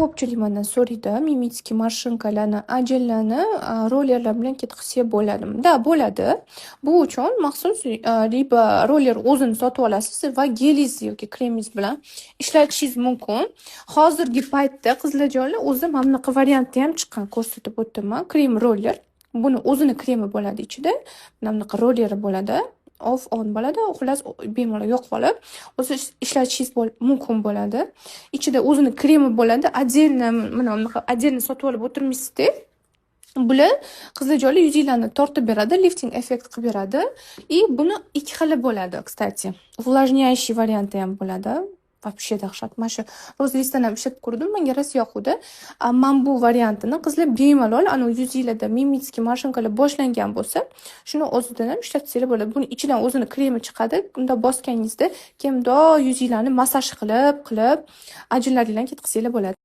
Ko'pchilik mendan so'raydi, Mimitsky mashinkalarni ajinlarni rollerlar bilan ketkazsa bo'ladimi? Da, bo'ladi. Bu uchun maxsus liba roller o'zini sotib olasiz va gelingiz yoki kremingiz bilan ishlatishingiz mumkin. Hozirgi paytda qizlarjonlar o'zi mana bunaqa varianti ham chiqqan, ko'rsatib o'tdim. Krem roller. Buni o'zini kremi bo'ladi ichida. Mana bunaqa rolleri bo'ladi. Off on bo'ladi. Xullas bemalol yoqib olib, o'zi ishlatishingiz mumkin bo'ladi. Ichida o'zini kremi bo'ladi. Отдельно mana bunaqa отдельно sotib olib o'tirmaysizda. Bular qizlarjonlar yuzinglarni tortib beradi, lifting effekt qilib beradi. И buni ikki xili bo'ladi, kстати. Увлажняющий varianti ham bo'ladi. Вообще dahshat. Mana shu rozlistdan ham ishlatib ko'rdim, menga rosa yoqdi. Men bu variantini qizlar bemalol ana yuzinglarda Mimitsky mashinkalar boshlangan bo'lsa, shuni o'zidan ham ishlatsanglar bo'ladi. Buni ichidan o'zini kremi chiqadi. Unda bosganingizda kimdo yuzinglarni massaj qilib, ajinlaringlarni ketkazsanglar bo'ladi.